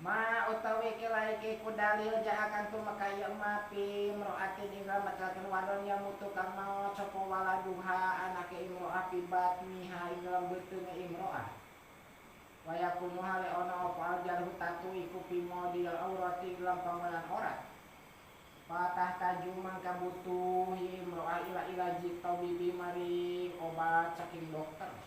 Ma utawi kilaiki ku dalil jaakan tumakaya mapi imro'atin ing matlakan wadon yang mutu kang maot sapa waladuha anake imro'ah fi batniha ing dalam beuteungna imro'ah. Wa yakunu hale ana apa aljarhu tatu iku fi modil aurati dalam panggonan aurat. Patah taju mangka butuh imro'ah ila ilaji tabibi maring obat saking dokter.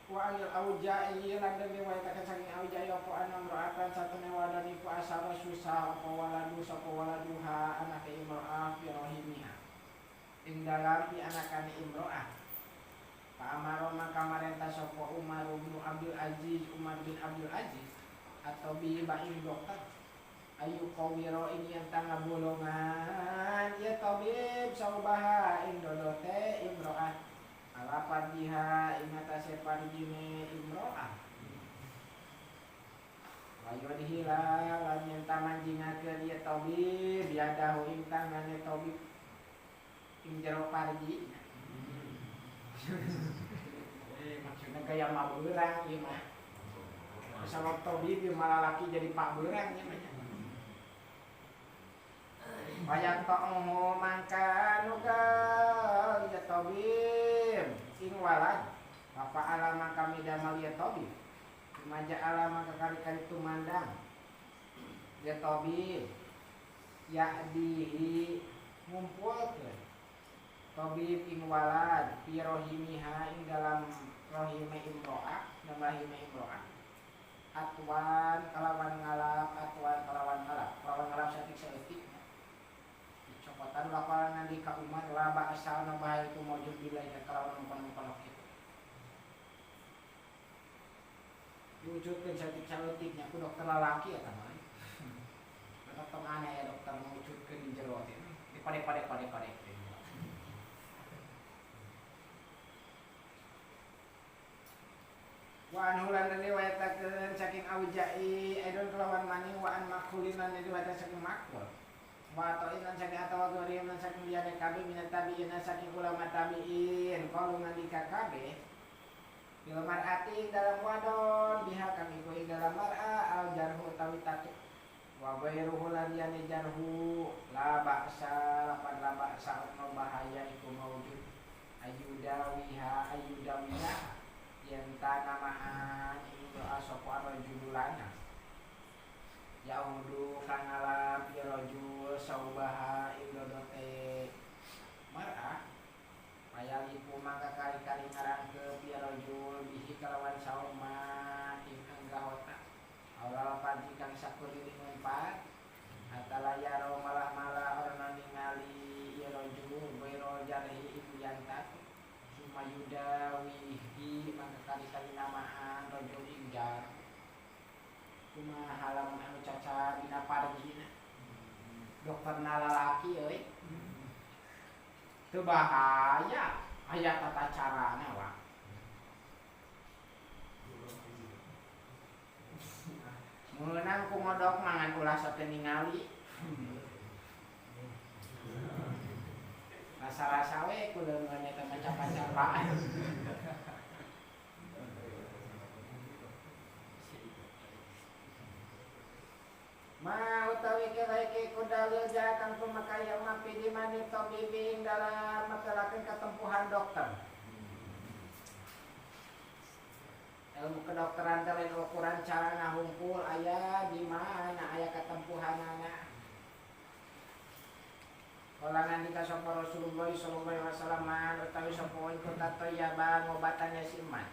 Wa anil auja'i lan den riwayataken saking auja'i apa ana imra'atan satune wadon iku asaba susah apa waladu sapa waladuha anake imra'ah fi rahimiha ing dalam pi anakane imra'ah. Fa amaro maka marentah sapa Umar bin Abdul Aziz atau bi baing dokter ayu kawiro ini yang tangga bolongan ya tabib saubaha ing dodote imra'ah ala pardiha ingatase pardine imro'ah. Wayo dihilal lan yen tamanjingakeun ieu tabib biadahu ing tangane tabib ing jero pardi. Maksudna gaya mabeurang ieu mah. Sabab tabib malah laki jadi pak beurang ieu mah. Wayang ta'uhu mangka nugal ya tabib ing walad apa alama kami damal ya tabib maja alama kekali-kali tumandang ya tabib ya'dihi ngumpulkeun tabib ing walad fi rahimiha ing dalam rahime imro'ah dan rahime imro'ah atwan kalawan ngalap satik saeutik copotan laparan di ka Umar laba asal nambah itu mojud bilanya kalau numpang itu diwujudkan cantik-cantiknya ku dokter lalaki ya teman dokter aneh ya dokter mewujudkan di jero di pade wa anhulan dan riwayatakeun saking Auja'i aidon kelawan mani wa an makhulin dan riwayatakeun saking Makhul wa ta'inan saking atawa gharim lan saking liyane kabeh minat tabi'in saking ulama tabi'in qalu ngandika kabeh bil mar'ati dalam wadon biha kami ku ing dalam mar'a al jarhu utawi tatu wa ghairuhu lan liyane jarhu la ba'sa no bahaya iku maujud ayudawiha yen tanamaan itu asapa rajulana yaudu kang ngalap ya rajul saubaha indodote mar'ah payaliku maka kali-kali ngarangkeup ya rajul bihi kalawan sauma ing anggahota awal pagi kang sakuliling empat atalaya ro malah orna ningali ya rajul bairo jarhi iku yantat sumayudawihi maka kali-kali namaan rajul ingjar cuma halaman anu caca dina pargina dokter lalaki euy teu bahaya aya tata carana wa meunang ku ngodok mangan ulah sote ningali rasa-rasa we ku leungeun eta pacar-pacaran ma utawi kelaiki kudalil jakan pemakaya mapi di mani tabibing dalam matelakeun ketempuhan dokter. Ilmu kedokteran lain ukuran cara ngahungkul aya di mana aya ketempuhanana. Kalangan dika sapa Rasulullah sallallahu alaihi wasallam utawi sapa ikut tatoyaba ngobatannya siman.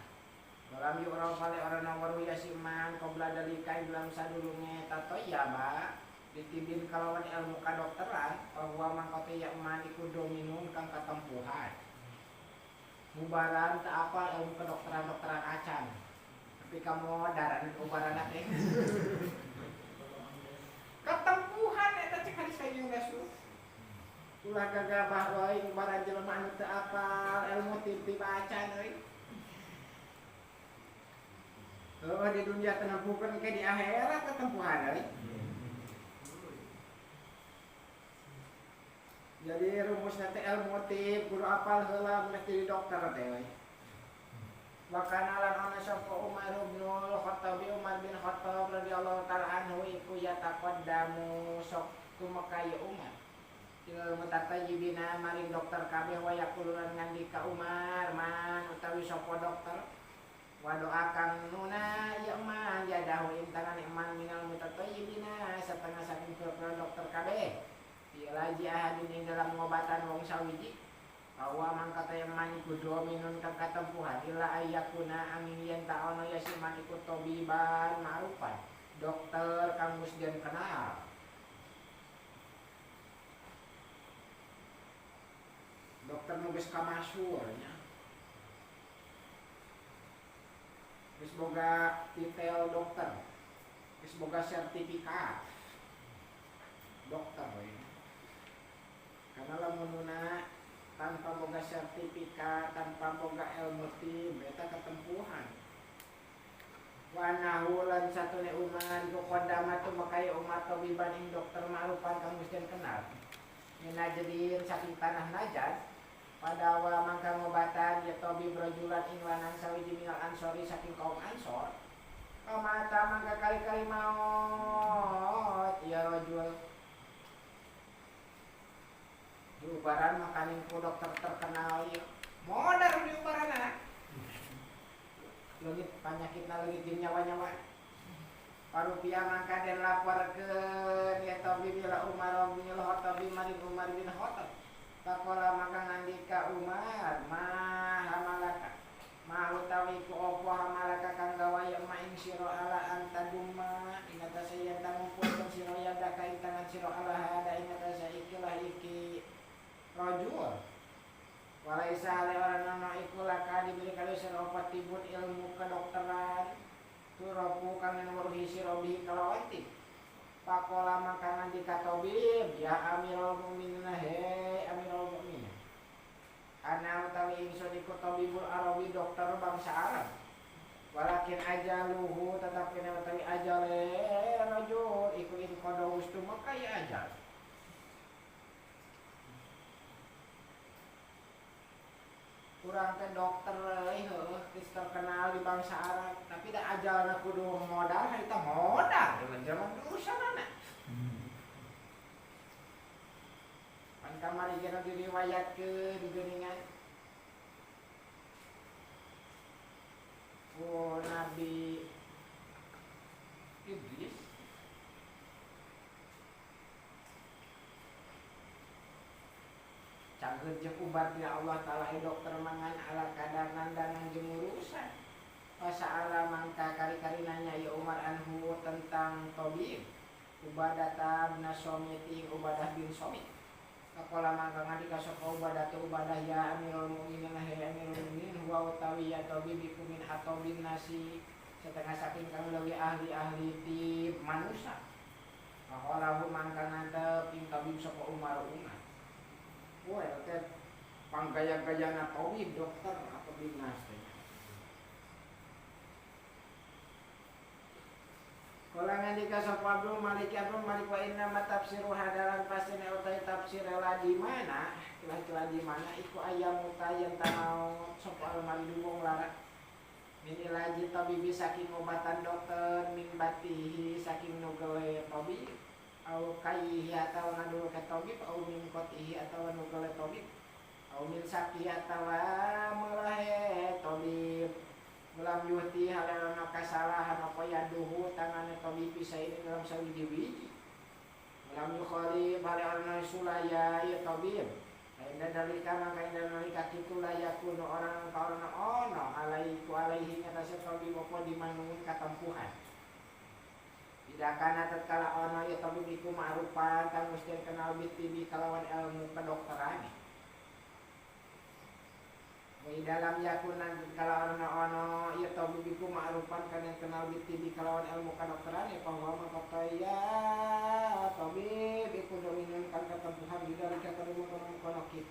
Dalam yurau kali orang nawaru yasiman qabla dalika dalam sadurunge tatoyaba ditibin kalawan ilmu kadokteran bahwa mangkote ya man iku dominum kang katempuhan mubaran tak apa ilmu kedokteran acan tapi kamu daran ubaran teh katempuhan eta cek hadis kayu gasu ulah gagabah wae ubaran jelema anu teu apal ilmu tib acan euy. Kalau di dunia tenempukan ke di akhirat ketempuhan euy. Jadi rumusna teh ilmu tib kudu apal heula mesti di dokter teh euy. Wa kana lan ana sapa Umar bin Khattab Umar bin Khattab radhiyallahu taala anhu iku yataqaddamu sok tumekai Umar il mutatayyibina maring dokter kabeh wa yaqululan ngandika Umar man utawi sapa dokter wa doakan nuna ya man yadahu intangan iman minal mutatayyibina setengah saking dokter kabeh ilaji ahadin ing dalam pengobatan wong sawiji bahwa mangkata yang maniku dominun kang katempuhan illa ayyakuna angin yen ta ono ya si maniku tobiban ma'rufan dokter kang musdian kenal dokter nu geus kamasyhur nya geus boga titel dokter geus boga sertifikat dokter we karena lamun tanpa boga sertifikat, tanpa boga ilmu tim, beta ketempuhan. Wa nahulan satune Umar iku qadama tu makai umat tabiban ing dokter ma'rufan kang mesti kenal. Mina jadiin saking tanah Najd pada wa mangka ngobatan ya tabib rajulan ing lanang sawiji minal ansori saking kaum Ansor. Kamata mangka kali-kali maut ya rajul diubaran makanin ku dokter terkenal ya modar diubaran anak leungit panyakitna leungit jeung nyawa-nyawa parupiah mangka den laporkeun ya tabib ila Umar bin Khattab maring Umar bin Khattab pakola maka ngandika Umar mah hamalaka mah utawi ku opo hamalaka kang gawa ya ma ing sira ala antadumma ing atase yen tangumpulkeun sira yada ka ing tangan sira ala hada ing atase ikilah iki rajul walaisa ale orang nono iku laka diberi kali sira patibun ilmu kedokteran turapu kang nuruhi sira bihi kalawati pakola maka ngandika tabib ya amirul mukminin he amirul mukminin ana utawi ingsun iku tabibul arabi dokter bangsa Arab walakin ajaluhu tetapi utawi ajale rajul iku in qadawu maka ya ajal kurang ke dokter geus terkenal di bangsa Arab tapi da ajalna kudu modal harita modal zaman urusanana pan kamari geuna diriwayatkeun di geuningan Nabi Idris cangkeun jeung ubar ti Allah taala dokter mangan ala kadar nandangan jeung urusan. Pasa'ala mangka kari-kari nanya ya Umar anhu tentang tabib. Ubadah bin Somit Ubadah bin Somit. Kapola mangka ngadika sapa Ubadah ya Amirul Mukminin he Amirul Mukminin huwa utawi ya tabib iku min atobin nasi setengah saking kang leuwih ahli-ahli ti manusia. Kapolahu mangka ngadep ing tabib sapa Umar. Wah, teh panggaya-gayana tabib dokter atau dinas teh. Kala ngandika sapa Abdul Malik wa inna ma tafsiru hadalan pasine utai tafsir la di mana? Kira-kira di mana iku ayam mutayan tanau sapa almari dumung lara. Min ilaji tabibi saking obatan dokter min batihi saking nugale tabib. Au kaihi atau ngadu ke tabib au min kotihi atau nugale tabib au min saki atau melahe tabib mulam yuhti halana kasalahan apa yaduhu tangane tabib bisa ini dalam sawiji wiji mulam yukhali halana sulaya ya tabib inda dalika maka inda dalika kitu layakuno orang ono alaihi ngatasi tabib apa dimanungin katempuhan. Tidak kana tatkala ono ya tabib iku ma'rufan kang mesti kenal bitibi kalawan ilmu kedokteran. Wa dalam yakunan tatkala ono ya tabib iku ma'rufan kang kenal bitibi kalawan ilmu kedokteran ya bahwa mangka ya tabib iku dominan kang ketempuhan di dalam kono kit.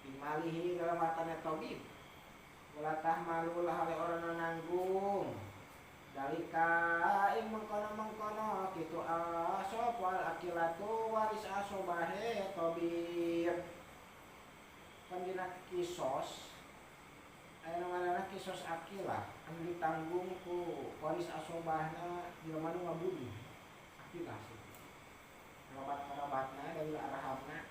Dimalihi dalam matane tabib. Wala tahmalu hale orang nanggung. Dalika ing mengkono kitu asopal akilatu waris asobahe tabib. Pandina kisos aya ngaranna kisos akilah anu ditanggung ku waris asobahna jelema nu ngabunuh akilah sih kerabat-kerabatna dari arahamna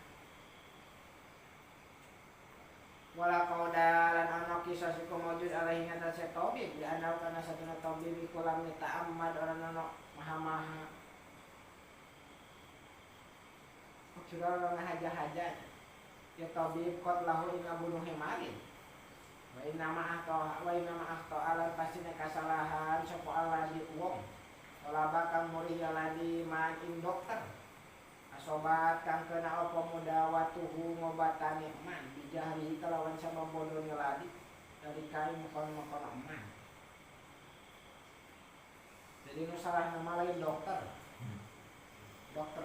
wala qaudalan ana kisos iku maujud alaihi ngatasi tabib di anau kana satuna tabib iku lam ta'ammad orang ana maha-maha sudah orang haja-haja ya tabib kot lahu ing abunuh marin wa inna ma'ahto alam pasina kasalahan sapa aladi wong wala bakal murih aladi man ing dokter asobat kang kena apa mudawatuhu ngobatane man bijahri kelawan sama bodoh ngeladi dari kain mukon-mukon man jadi nu salah nama lain dokter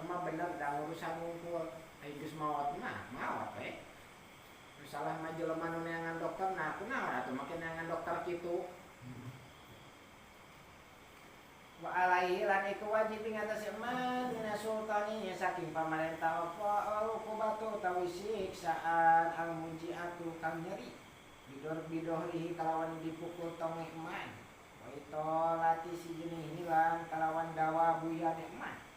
mah bener dah urusan ngumpul geus maot mah maot salah mah jelema nu neangan dokter nah kunaon atuh make neangan dokter kitu wa alaihi lan iku wajib ing atas man dina sultani saking pamarentah apa ukubatu tawi siksaan al munjiatu kang nyeri bidohrihi kalawan dipukul tonge man wa itolati si jenih hilang kalawan dawa buyane man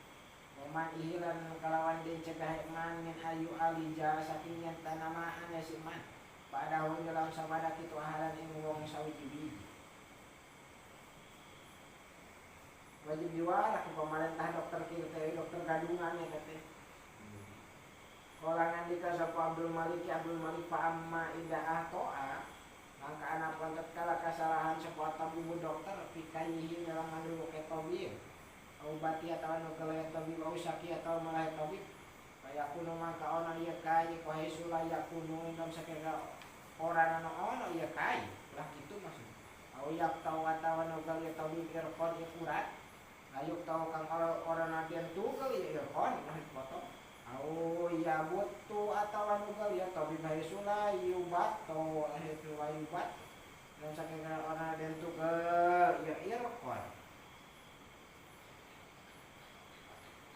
man ihilan kalawan den cegah man min ayu alija saking yen tanamaan ya si man padahu dalam sabada kitu ahalan ing wong sawiji wajib diwara ku pemerintah dokter kieu teh dokter gadungan ya teh kolangan dika sapa Abdul Malik fa amma ida ahtoa maka anak pantet kala kasalahan sapa tabu dokter pikayihi dalam ngandung ke tabib obati atau anu kalaya tabib au saki atau malah tabib kaya kuno maka ona ieu kai ko haisula yakunu dalam sakira orang anu ono ieu kai lah kitu maksud au yak tau atau anu kalaya tabib irqon ikurat ayuk tau kang orang nadian tugel ieu irqon nah foto au ya butu atau anu kalaya tabib haisula yubat to itu yubat dalam sakira orang nadian tugel ieu irqon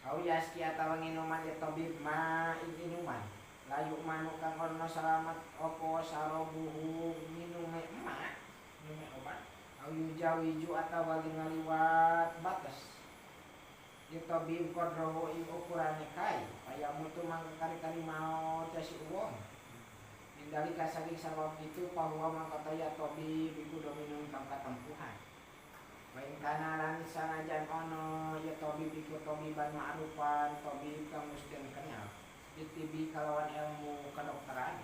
au yaski atawa nginuman ya tabib ma inuman layu manu kang ono selamat opo sarobuhu minume emak minume obat au yujawiju atawa ngaliwat batas ya tabib kodroho ing ukurane kai kaya mutu mangkari-kari maot ya si uwong indali kasari sabab itu bahwa mangkata ya tabib iku do minum kang katempuhan wain kana lan sanajan ono ya tabib iku tabiban ma'rufan tabib kang mustien kenal ditibi kalawan ilmu kedokteran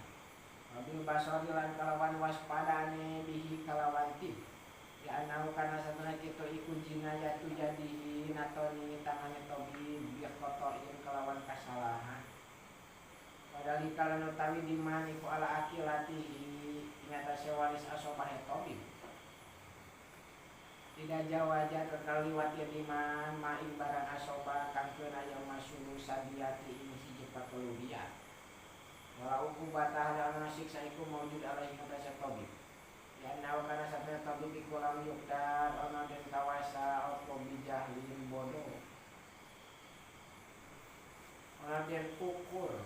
wabil basori lan kalawan waspadane bihi kalawan tib ya anau kana satuna kitu iku jinayatu jadihi natoni tangane tabib biar kotoin kalawan kasalahan padahal kalau utawi diman iku ala akilatihi nyata sewaris asobah tabib tidak jawaja terkaliwat ya diman maing barang asoba kang kena yang masuk sadiyati ini hiji patologia walau kubatah dalam siksa iku maujud alaihi ngatasa tabib ya nawa kana sabda tabib iku lam yukdar ana den kawasa opo bijahlin bodoh ana den ukur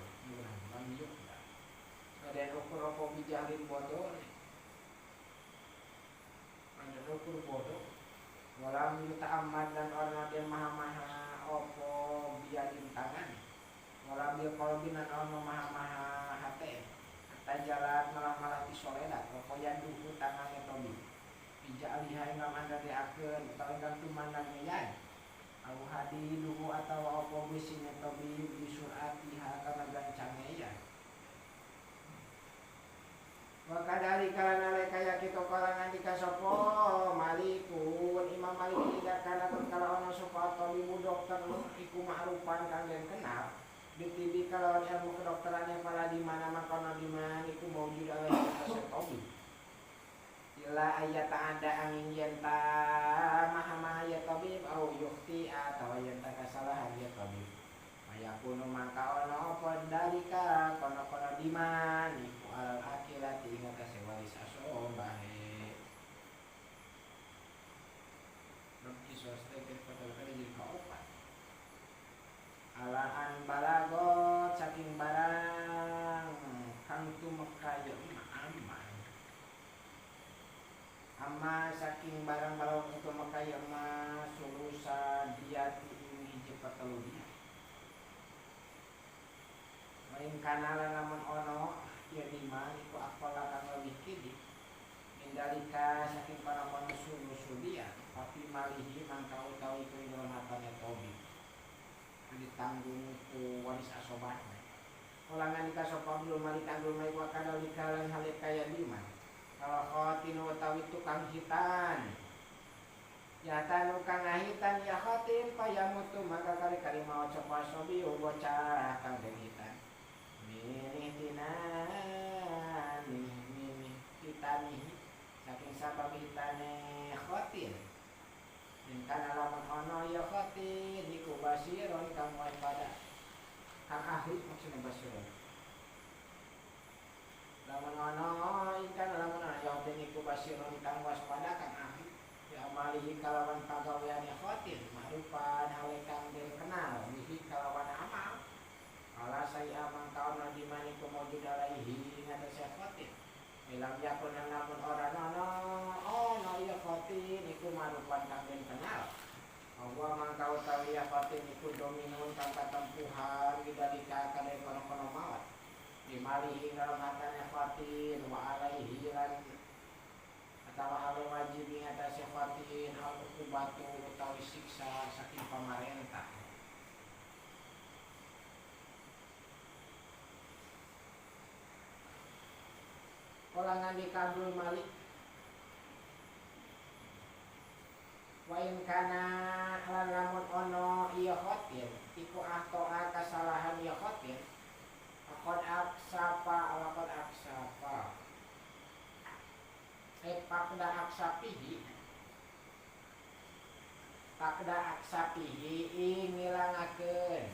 lam yukdar den ukur opo bijahlin bodoh ana ukur bodoh walam yuta'ammad dan orang yang maha-maha opo biadin tangan walam yaqalbin dan orang maha-maha hati hatta jalan malah-malah disoledat opo yaduhu tangannya tobi pijak alihai ngam anda diaken atau enggang tumandang ngeyan au hadiduhu atau opo bisinya tobi bisuratiha karena gancangnya ya maka dari karena kaya kita kalangan dikasopo malikun imam malik tidak karena kalau ono sopo tabibu dokter iku ma'rufan kang den kenal ditibi kalau ilmu kedokterannya para di mana maka di mana iku maujud alaihi ngatasi tabib ila ayat ada angin yenta maha-maha ya tabib au yukti atau yenta kasalahan ya tabib mayakunu maka ono apa dari ka kono-kono di mana iku al akilati ingat sewaris asobahe Rabbi sostek pada kali jadi kaupat alaan balagot saking barang kang tumeka ya aman ama saking barang-barang itu makaya ma sulusa diati hiji patelu dia main kanala namun ono ya lima iku akola kang leuwih kidi mindalika saking paramono sulusu dia tapi malihi mangka utawi ku dalam hatane tobi ditanggung ku waris asobahna ulangan dikasopa belum mali tanggul mai wa kadalika lan hale kaya lima kalau khotin utawi tukang hitan ya tanu kang ngahitan ya khotin payamutu maka kali-kali mau coba sobi bocah kang den hitan milih tinan milih hitani saking sabab hitane khotin dan kana lamun ono ya khotin iku basiron kang waspada kang ahli maksudnya basiron lamun ono ikan lamun ono ya khotin iku basiron kang waspada kang ahli ya amalihi kalawan pagaweane khotin marupan hale kang den kenal bihi kalawan amal ala saya mangkauna di mani kumujud alaihi ngatasi khotin bilang yakun lamun ora ono ya khotin iku marupan kang den kenal bahwa mangkau tawi ya khotin iku dominun kang katempuhan didalika kale kono-kono mawat dimalihi dalam hatanya khotin wa alaihi lan atau hal wajib ngatasi khotin al ukubatu utawi siksa saking pamarentah kolangan di Abdul Malik wa in kana lan lamun ono iya khotin iku ahtoa kasalahan iya khotin akod aksapa pakda aksapihi ngilangakeun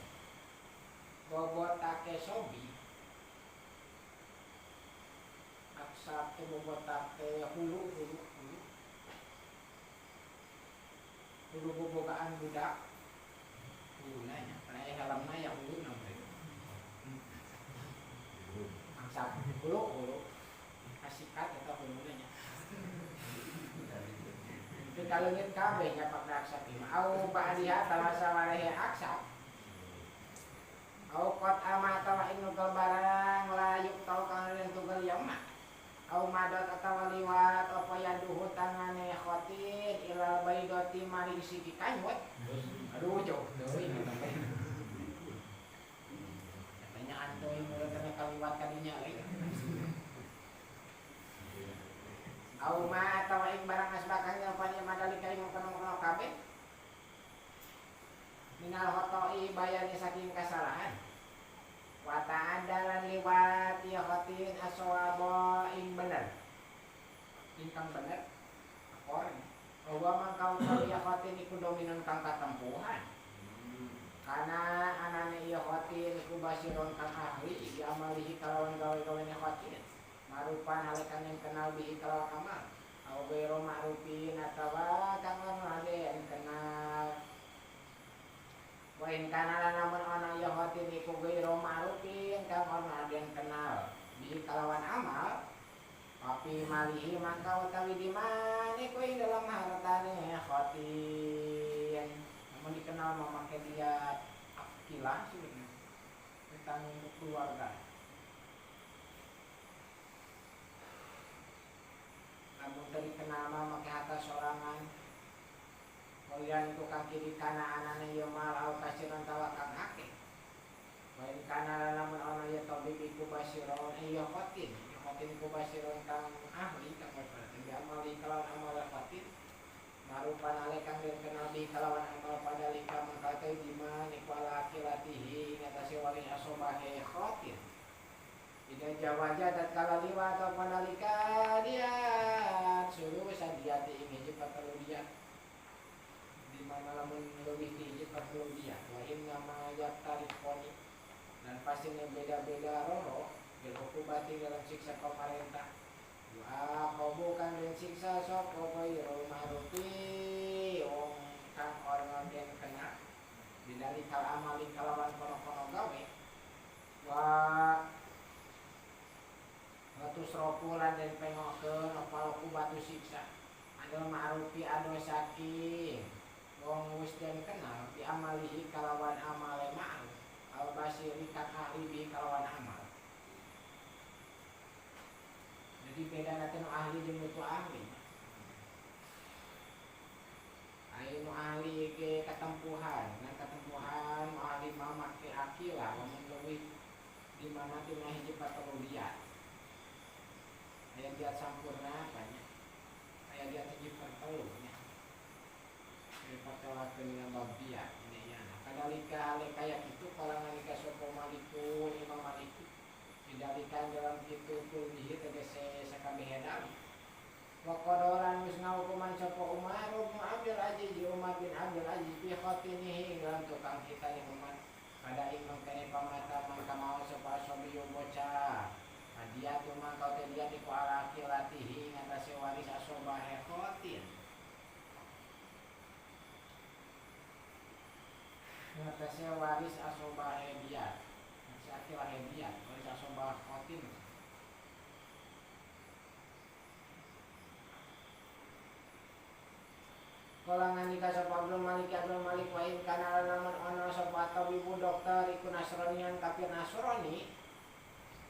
bobotake sobi aksap bobotake hulu bobogaan budak hulunanya karena halamna ya hulu namanya aksap hulu asikat atau hulunanya itu kalau ngit kabeh nya pakda aksap ima au ba'diha talasa walehe aksap au qad amata inu barang layuk tau kang ren tugal yauma au madat atawa liwat apa yaduhu tangane khotin ilal baidati mari siki kanyut aduh jauh deui katanya antoy mulai kena kaliwat kadinya au ma atawa ing barang asbakanya apa madalika ing kono-kono kabeh minal khotoi bayani saking kesalahan wa ta'adalan liwat ya khotin aswaba ing bener ingkang bener akor bahwa mangkau ya khotin iku dominan kang katempuhan karena anane ya khotin iku basiron kang ahli diamalihi kalawan gawe-gawe ne khotin marupan halekan yang kenal bihi kalawan amal au bero ma'rufin atawa kang ade kenal wa in kana lamun ana ya khotin iku bero ma'rufin kang ana den kenal bihi kalawan amal tapi malihi mangka utawi di mana iku ing dalam hartane khotin namun dikenal memakai dia akilah sebenarnya tentang keluarga namun dari kenal memakai harta sorangan kalian itu kang kiri kana anane yo mal au kasiran tawakang akeh wain kana lamun ana ya tabib iku basiron iya khotin khotin iku basiron kang ahli kang berarti amali kalawan amal khotin marupan ale kang den kenal di kalawan amal padalika mangkate diman iku ala akilatihi ngatasi wali asobahe khotin ida jawaja dat kala liwat atau padalika dia suruh sadiati ing hiji patelu dia di mana lamun leuwih di hiji patelu dia wa inna ma yatarikoni dan pastinya beda-beda roho bil hukubati dalam siksa pemerintah wa qabu kan den siksa sapa bayrul ma'rufi wong kang orang den kena didali kal amali kalawan kono-kono gawe wa batu seropulan dan pengokeun apa batu siksa il ma'rufi ado saking wong wis den kenal bi amalihi kalawan amale ma'ruf al basiri kang ahli bi kalawan amal. Jadi beda nanti nu ahli jeung nu ahli. Ayo nu ahli ke ketempuhan, nah ketempuhan nu ahli mah make akila, lamun leuwih di mana teh hiji patologia. Aya dia sampurna banyak. Aya dia hiji pertelu nya. Pertelakeun dina bab dia ini ya. Kadalika hale kaya kitu kalangan ka sapa malikun Imam Malik. Didalikan dalam kitu kullihi tegese sakabehe dalil. Wa qadolan wis ngahukuman sapa Umar bin Abdul Aziz Umar bin Abdul Aziz fi khatinihi dalam tukang kita yang umat pada imam kene pamata mangka mau sapa sabiyo bocah dia tu mangka teh dia tiku alaki latihi ngatasi waris asobah khatin ngatasi waris asobah dia ngatasi waris dia waris asobah khatin. Kalangan nikah sapa Abdul Malik wa in kana lamun ana sapa tabibu dokter iku Nasranian kafir Nasrani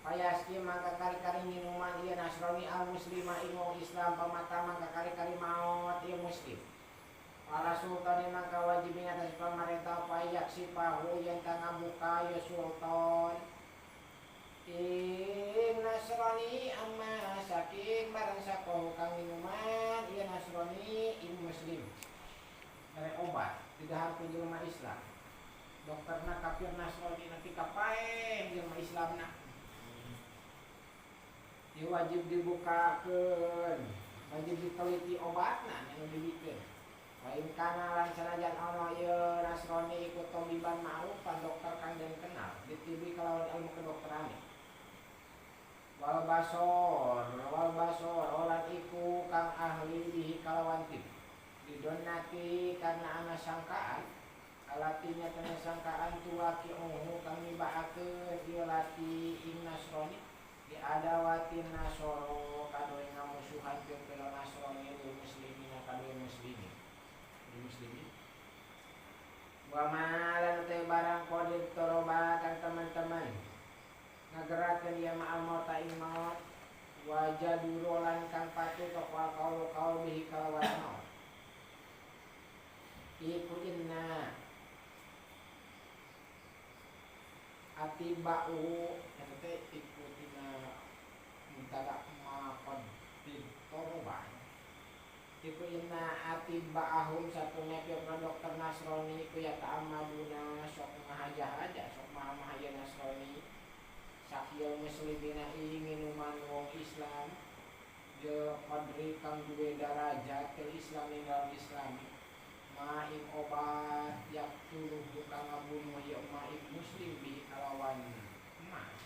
payaski mangka kari-kari minuman ieu Nasrani al muslima ilmu Islam pamata mangka kari-kari maot ieu muslim. Para sultan mangka wajib atas pamarentah payak sipahu yang tangga buka ya sultan. In Nasrani amma saking barang sakoh kang minuman ieu Nasrani ilmu muslim. Dari obat tidak harus jelema Islam. Dokterna kafir Nasrani nanti kapae jelema Islamna. Dia wajib dibukakeun, wajib diteliti obatna anu dibikeun. Lain kana lan sanajan ana ieu Nasrani ikut tabiban ma'ruf pan dokter kang den kenal, ditibi kalawan ilmu kedokteran. Wal basor lan iku kang ahli bihi kalawan tib. Didonati karena ana sangkaan alatinya tanya sangkaan tuwaki kang nibaakeun ieu lati ing Nasrani di adawatin nasoro kadoe ngamusuhan jeung pira Nasrani lil muslimina kadoe muslimin di muslimin wa malan teh barang kodir toroba kang teman-teman ngagerakeun ieu ma'al mauta ing maut wajadurolan kang patuh taqwa qaul bihi kalawan maut iku inna atiba'u eta teh iku tina mutada maqad ditoroba iku inna atiba'ahum satuna pira dokter Nasrani iku ya ta'amaduna sok ngahaja-haja sok maha-maha Nasrani sakieu muslimina ing minuman wong Islam je qadri kang duwe darajat ke Islam ing dalam Islam ma'in obat yak tuluh kang ngabunuh ya ma'in muslim bi kalawan emas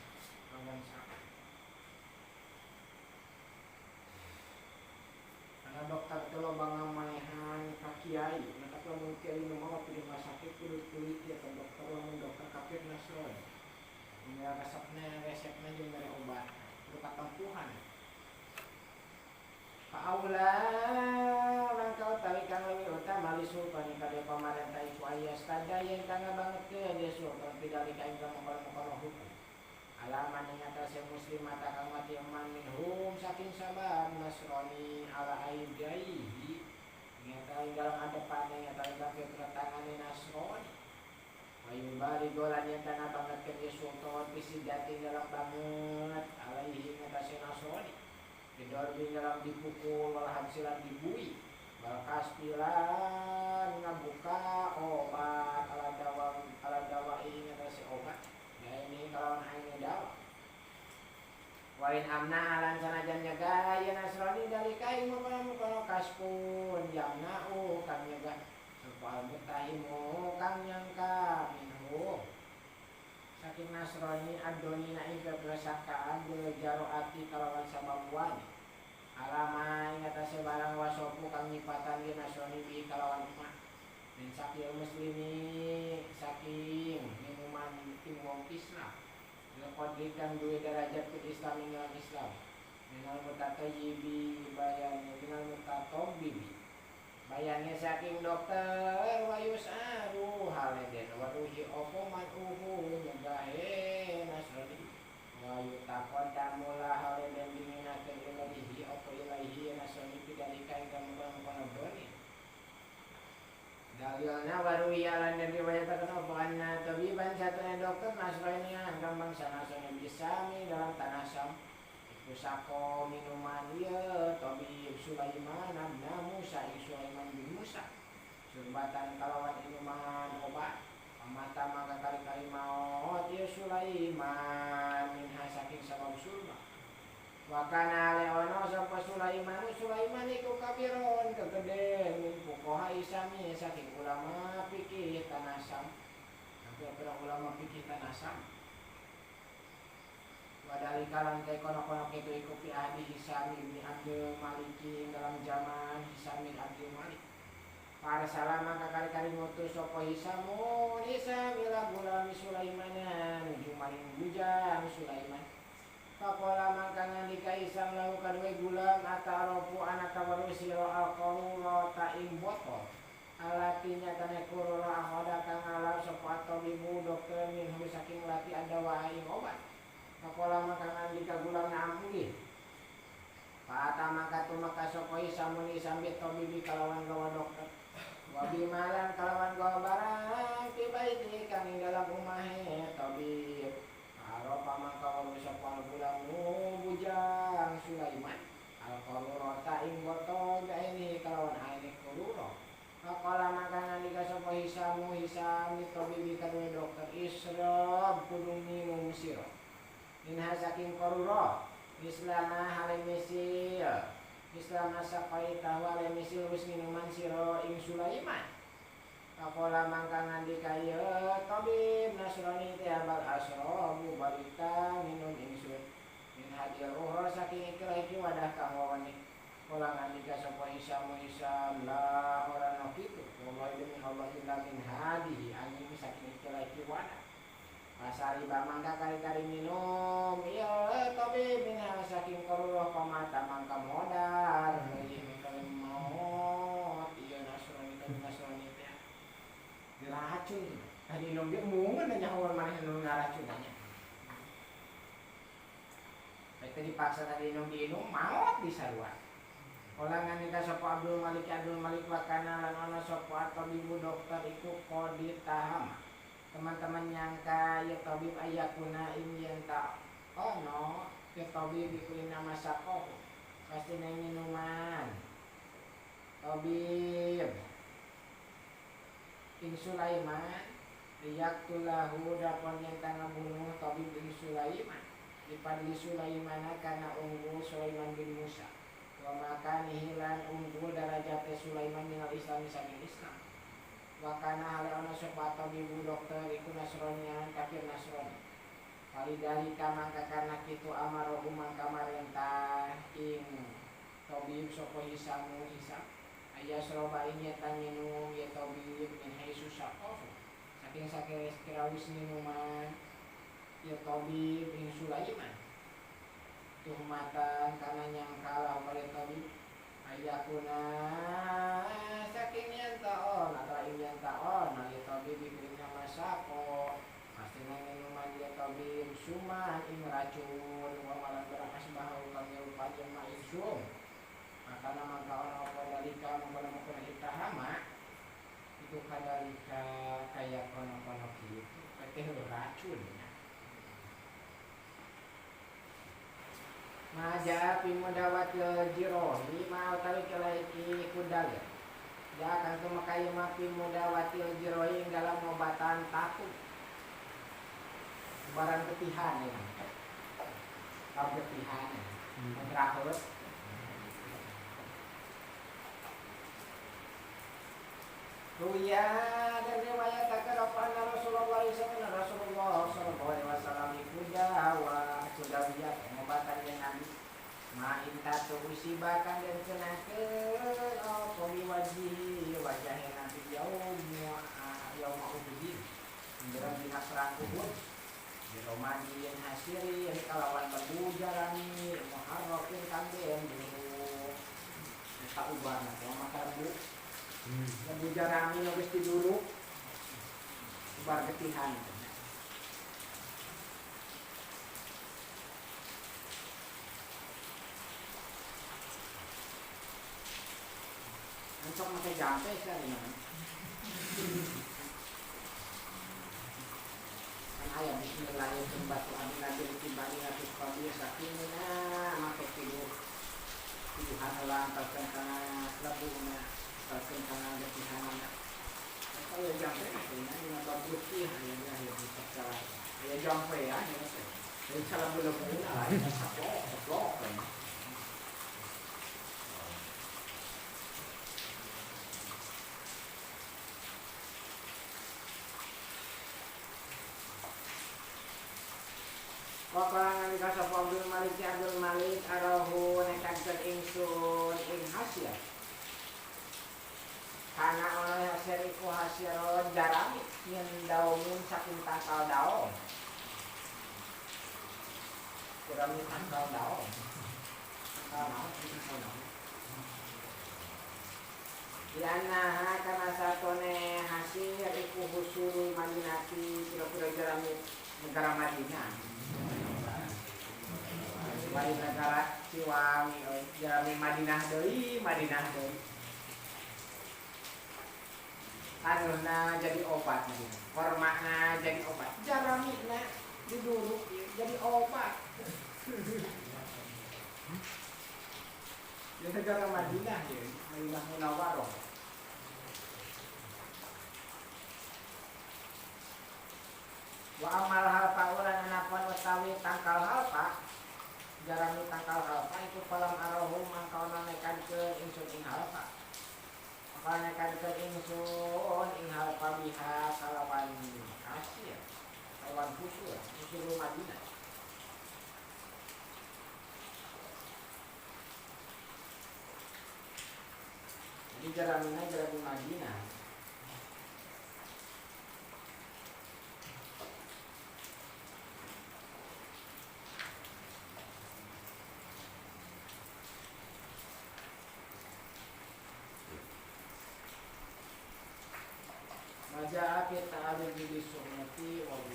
kalawan sakit. Karena dokter teh loba ngamanehan ka kiai, maka lamun kiai nu maot di rumah sakit kudu-kudu ya ka dokter lamun dokter kafir Nasrani. Tinggal resepna jeung mere obat, kudu katempuhan. Paula langkau tawi kang leuwih utama li sultan kade pamarentah iku aya stada yang tangga banget ke dia sultan tidak dikain ka mukal hukum. Alaman ing atase muslim mata kang mati man minhum saking sabab Nasrani ala aidaihi nyata ing dalam adepan nyata ing dalam tangane Nasrani. Wayu bari golan yang tangga banget ke dia sultan pisidati dalam banget alaihi atase Nasrani. Didorbi dalam dipukul walahan silat dibui balkas pilan ngabuka obat ala dawa ini si obat ya ini kalau hanya dawa wain amna alan sanajan nyaga ya Nasrani dari kain mukono kaspun jamna kang nyaga supaya mutahimu kang nyangka minhu saking Nasrani adonina ing kesakaan jaro ati kalawan sababuan alama ing atase barang wasopu kang nyipatan di Nasrani bi kalawan umat dan saking muslimi saking minuman tim wong Islam lekod kang duwe derajat ke Islam ing Islam minal mutatayyibi bayani minal mutatobi tabibi. Bayangnya saking dokter wa yus'alu haleden wa ruhi opo man uhu nyegahe nasrani wa yutaqaddamu la haleden diminakeun ilaihi opo ilaihi nasrani pidalika ingkang mengkono-kono. Dalilna wa ruhi lan riwayatakeun opo anna tabiban satuna dokter nasrani angkang bangsa nasrani bisami dalam tanah Syam. Usako minuman ya Tabib Sulaiman abna Musa Sulaiman bin Musa surbatan kalawan minuman obat pamata maka kali-kali maut ya Sulaiman minha saking sabab surba wakana leono sapa Sulaiman iku kabiron kegeden min fuqaha isami saking ulama fikih tanah Syam hampir ulama fikih tanah Syam. Wadali kalan teh kono-kono kitu iku fi ahli Hisam bin Abdul Malik dalam zaman Hisam bin Abdul Malik. Para salama kali-kali ngutus sapa Hisamun ila gulam Sulaiman nuju maring bujang Sulaiman. Faqala mangka ngandika Hisam lahu kadue gulam atarofu anak kabaru sira alqalu ta ing botol. Alatinya kana kurula ahoda kang alaf sapa tabibu dokter min saking lati ada wae obat. Pakola maka ngandika gulam na'amuli Fata maka tumaka sopoi samuni sambit tobibi kalawan gawa dokter Wabi malan kalawan gawa barang Tiba-tiba kami dalam umahe tobib Aropa maka wabi sopal gulamu bujang Sulaiman Al-Qururo ta'ing botol ini kalawan ainik kururo Pakola maka ngandika sopoi Hisam tobibi kadue dokter Isrob kudung minum sirop minha saking koruro Islama halemesil Islama sakai tahu halemesil wis minuman siro ing Sulaiman Kapola mangka ngandika ya tabib Nasrani tiabal asrobu balita minum ingsun min hadir uhro saking ikiraiki wadah kang wawani Pola ngandika sopa Hisam la orang nokitu wallahi demi Allah illa min hadihi anjing saking ikiraiki wadah Pasari bamangka kali-kali minum iya tapi minha saking koruloh pamata mangka modar iya mengkali maut iya nasrani teh diracun tadi minum dia mungun aja awal mana minum ngaracun aja itu dipaksa tadi minum maut di sarua Olangan nikah sopo Abdul Malik wakana lan ana sopo tabibu dokter iku kodi tahama teman-teman nyangka ya tabib ayakuna yang tak ono ya tabib ikulin nama sakoh pasti neng minuman tabib ing Sulaiman riyaktulahu dapon yang tanah bunuh tabib ing Sulaiman dipadli Sulaiman karena unggul Sulaiman bin Musa wa maka nihilan unggul darajatnya Sulaiman minal Islam saking Islam Wakana hale ono sopa tabibu dokter iku nasronian kafir nasroni kali dalika mangka karena kitu amarohu mangka marentah ing tabib sopa Hisam ayah seroba ini minum ya tabib min haisu sakofu saking kirawis minuman ya tabib ing Sulaiman tuhmatan karena nyangka oleh tabib ayakuna saking yang taon atau yang taon ali tabib diberinya masako pasti nang minuman dia tabib suman ing racun wa malan berakas bahu kami rupa yang maisum maka nama kawan apa dalika mengkono-kono itahama itu kadalika kayak kono-kono gitu peteh racun Maja fi mudawatil jirohi ma'al tawi kelaiki kudal ya akan tumakai mafi mudawatil jirohi dalam obatan tahu barang ketihan ya kau ketihan terakhir Ruya dan riwayat akan Rasulullah sallallahu alaihi wasallam iku dawa sudawiyah pengobatan yang Nabi main tatu usibakan dan kenakeun apa wajah wajahnya Nabi yaum Uhud dalam dina perang Uhud di Romadin hasiri kalawan berbujarani muharrakin kambing dulu tak ubah nanti maka bu jarami nubis dulu ubar ketihan untuk pakai jampe sekali kan ayam bismillahirrahmanirrahim batu amin nabi timbali ngatus qadir sakimina make tidur Tuhan Allah antarkan kana labuna antarkan kana ketihanana kalau jampe ini dengan babruki hanya ya bisa cara ya jampe ya ini salah belum mulai blok kan Wakalangan dikasih Abdul Malik arahu nekadkan ingsun ing hasil karena oleh hasil iku hasil jarang yang daumin saking tangkal daun kurang tangkal daun Liannaha karena satone hasil iku husul Madinati kira-kira jarang negara Madinah Wali negara Ciwangi, Jami Madinah deui. Anuna jadi obat Madinah. Kormana jadi obat. Jaramina diduruk jadi obat. Di negara Madinah ya, Madinah Munawwaroh. Wa amal halpa ulan anapan utawi tangkal halpa jarami tangkal halpa itu palam arahum mangkau nanekan ke insun ing halpa maka nanekan ke insun ing halpa biha kalawan kasir kalawan fusul Madinah jadi jarami Madinah Wajah kita ada di sunnati wal